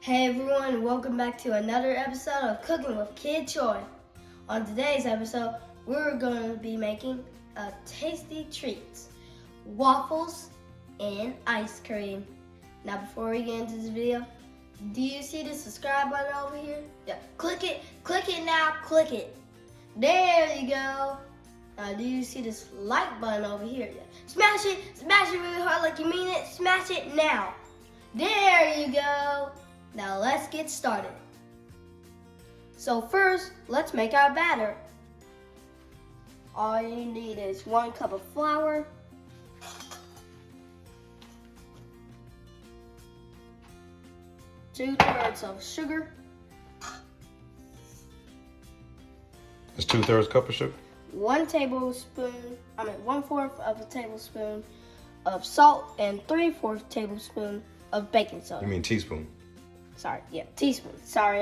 Hey everyone, welcome back to another episode of Cooking with Kid Choi. On today's episode, we're going to be making a tasty treats, waffles and ice cream. Now before we get into this video, do you see the subscribe button over here? Yeah, click it now, click it. There you go. Now do you see this like button over here? Yeah. Smash it really hard like you mean it, smash it now. There you go. Now let's get started. So first, let's make our batter. All you need is 1 cup of flour, 2/3 of sugar. It's 2/3 cup of sugar? 1/4 of a tablespoon of salt and 3/4 tablespoon of baking soda. You mean teaspoon? Sorry, yeah, teaspoon. Sorry,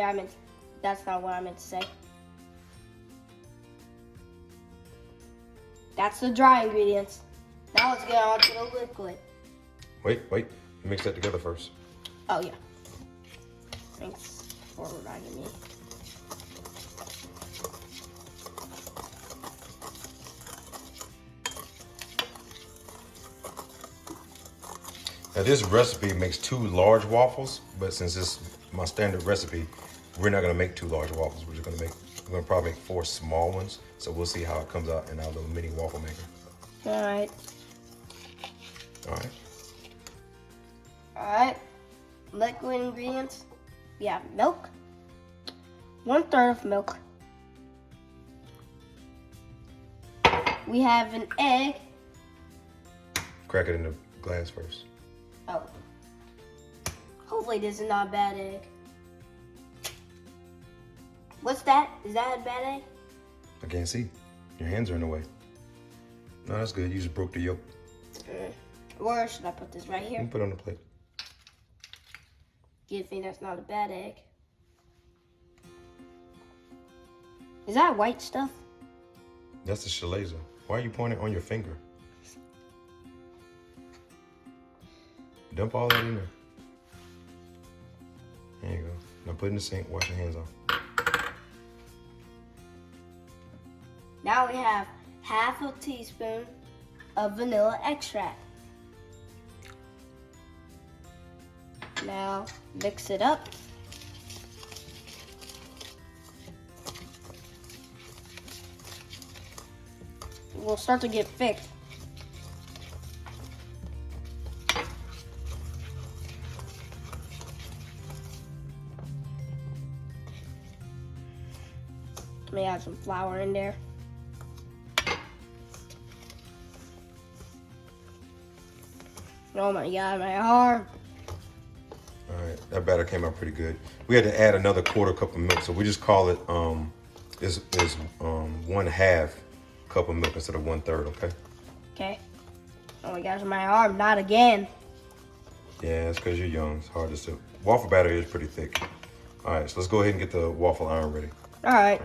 that's not what I meant to say. That's the dry ingredients. Now let's get on to the liquid. Wait. Mix that together first. Oh yeah. Thanks for reminding me. Now this recipe makes 2 large waffles, but since it's my standard recipe, we're not gonna make 2 large waffles. We're gonna probably make 4 small ones. So we'll see how it comes out in our little mini waffle maker. All right. Liquid ingredients. We have milk. 1/3 of milk. We have an egg. Crack it in the glass first. Oh. Hopefully this is not a bad egg. What's that? Is that a bad egg? I can't see. Your hands are in the way. No, that's good. You just broke the yolk. Or should I put this right You here? can put it on the plate. You think that's not a bad egg? Is that white stuff? That's the chalaza. Why are you pointing on your finger? Dump all that in there. There you go. Now put it in the sink, wash your hands off. Now we have 1/2 teaspoon of vanilla extract. Now mix it up. We'll start to get thick. Let me add some flour in there. Oh my God, my arm. All right, that batter came out pretty good. We had to add another 1/4 cup of milk, so we just call it 1/2 cup of milk instead of 1/3. Okay. Okay. Oh my gosh, my arm, not again. Yeah, it's because you're young. It's hard to sip. Waffle batter is pretty thick. All right, so let's go ahead and get the waffle iron ready. All right.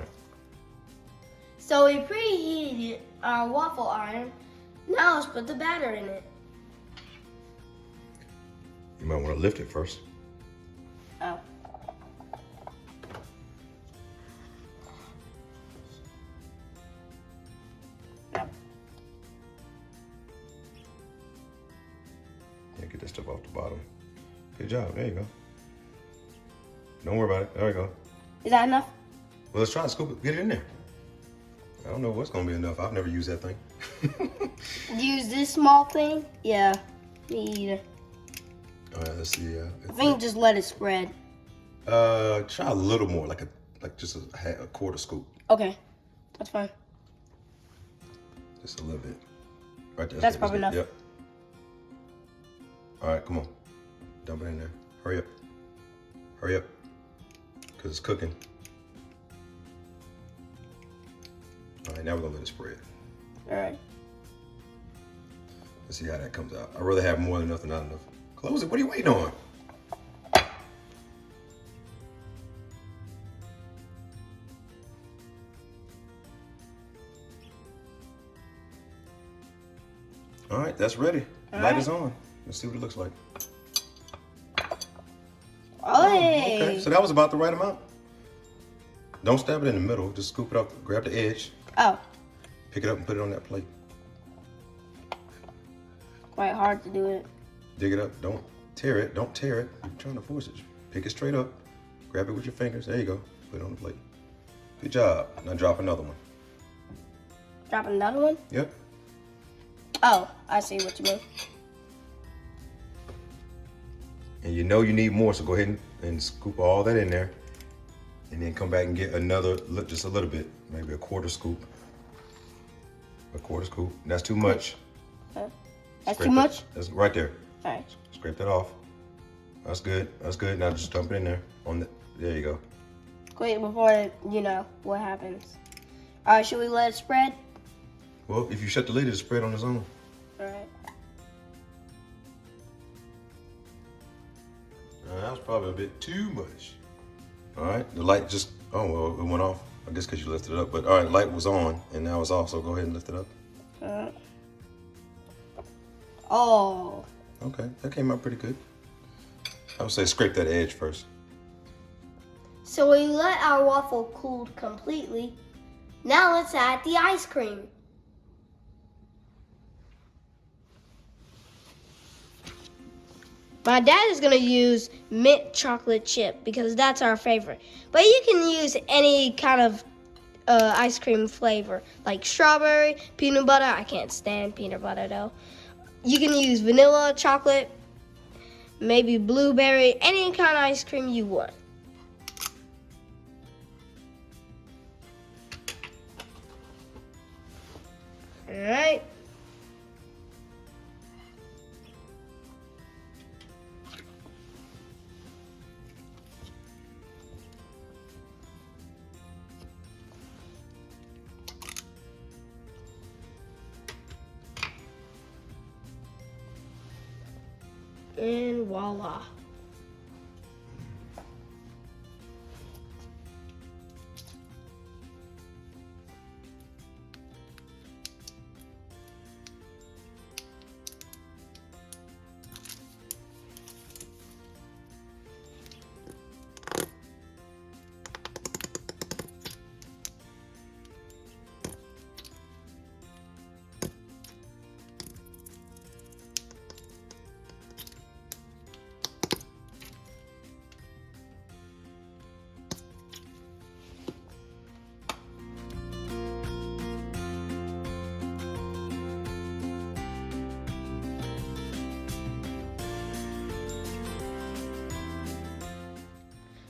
So we preheated our waffle iron. Now let's put the batter in it. You might want to lift it first. Oh. Yeah, get that stuff off the bottom. Good job. There you go. Don't worry about it. There we go. Is that enough? Well, let's try to scoop it. Get it in there. I don't know what's going to be enough. I've never used that thing. Use this small thing? Yeah, me either. All right, let's see. I think just let it spread. Try a little more, like just a 1/4 scoop. Okay, that's fine. Just a little bit. Right there. That's probably enough. Yep. All right, come on. Dump it in there. Hurry up. Hurry up. Because it's cooking. All right, now we're going to let it spread. All right. Let's see how that comes out. I'd rather have more than enough than not enough. Close it. What are you waiting on? All right, that's ready. Light is on. Let's see what it looks like. Hey! So that was about the right amount. Don't stab it in the middle. Just scoop it up, grab the edge. Oh. Pick it up and put it on that plate. Quite hard to do it. Dig it up. Don't tear it. Don't tear it. You're trying to force it. Pick it straight up. Grab it with your fingers. There you go. Put it on the plate. Good job. Now drop another one. Drop another one? Yep. Oh, I see what you mean. And you know you need more, so go ahead and scoop all that in there. And then come back and get another, just a little bit. Maybe a quarter scoop. A quarter scoop. That's too much. That's too much? That's right there. All right. Scrape that off. That's good. That's good. Now just dump it in there. There you go. Quick before you know what happens. All right, should we let it spread? Well, if you shut the lid, it'll spread on its own. All right. That was probably a bit too much. All right, the light just, oh, well, it went off. I guess because you lifted it up. But all right, light was on and now it's off, so go ahead and lift it up. Oh. Okay, that came out pretty good. I would say scrape that edge first. So we let our waffle cool completely. Now let's add the ice cream. My dad is gonna use mint chocolate chip because that's our favorite. But you can use any kind of ice cream flavor, like strawberry, peanut butter. I can't stand peanut butter though. You can use vanilla, chocolate, maybe blueberry, any kind of ice cream you want. All right. And voila.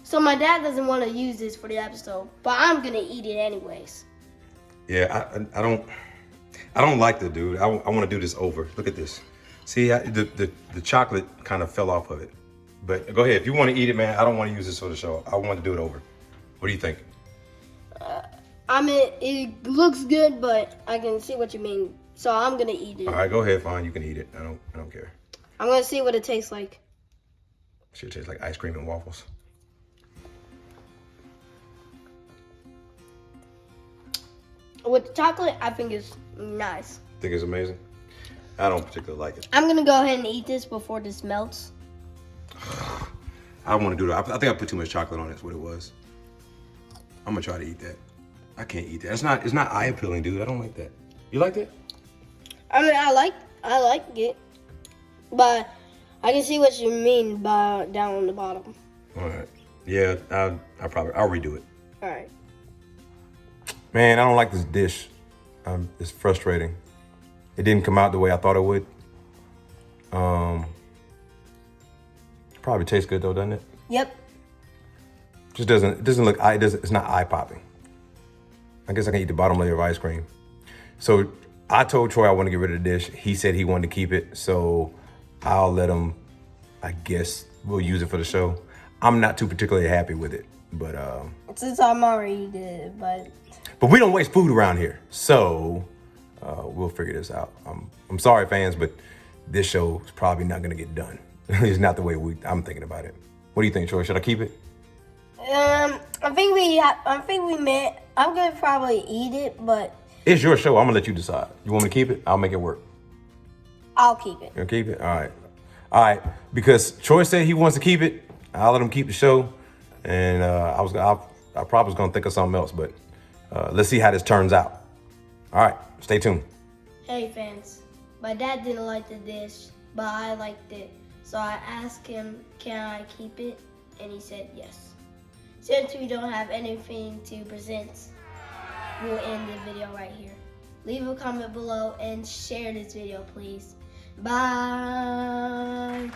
So my dad doesn't want to use this for the episode, but I'm gonna eat it anyways. Yeah, I don't like the dude. I want to do this over. Look at this. See, the chocolate kind of fell off of it. But go ahead. If you want to eat it, man, I don't want to use this for the show. I want to do it over. What do you think? I mean, it looks good, but I can see what you mean. So I'm gonna eat it. All right, go ahead. Fine, you can eat it. I don't care. I'm gonna see what it tastes like. Should taste like ice cream and waffles. With the chocolate, I think it's nice. Think it's amazing? I don't particularly like it. I'm gonna go ahead and eat this before this melts. I don't want to do that. I think I put too much chocolate on it. That's what it was. I'm gonna try to eat that. I can't eat that. It's not eye appealing, dude. I don't like that. You like that? I mean, I like it, but I can see what you mean by down on the bottom. All right. Yeah, I'll redo it. All right. Man, I don't like this dish. It's frustrating. It didn't come out the way I thought it would. Probably tastes good though, doesn't it? Yep. It doesn't look it's not eye popping. I guess I can eat the bottom layer of ice cream. So I told Troy I want to get rid of the dish. He said he wanted to keep it, so I'll let him. I guess we'll use it for the show. I'm not too particularly happy with it, but since I'm already good, but we don't waste food around here, so we'll figure this out. I'm sorry, fans, but this show is probably not gonna get done. It's not the way I'm thinking about it. What do you think, Troy? Should I keep it? I think we may. I'm gonna probably eat it, but it's your show. I'm gonna let you decide. You want me to keep it? I'll make it work. I'll keep it. You'll keep it? All right. Because Troy said he wants to keep it. I'll let him keep the show. And I probably was gonna think of something else, but let's see how this turns out. All right, stay tuned. Hey fans, my dad didn't like the dish, but I liked it. So I asked him, can I keep it? And he said yes. Since we don't have anything to present, we'll end the video right here. Leave a comment below and share this video, please. Bye.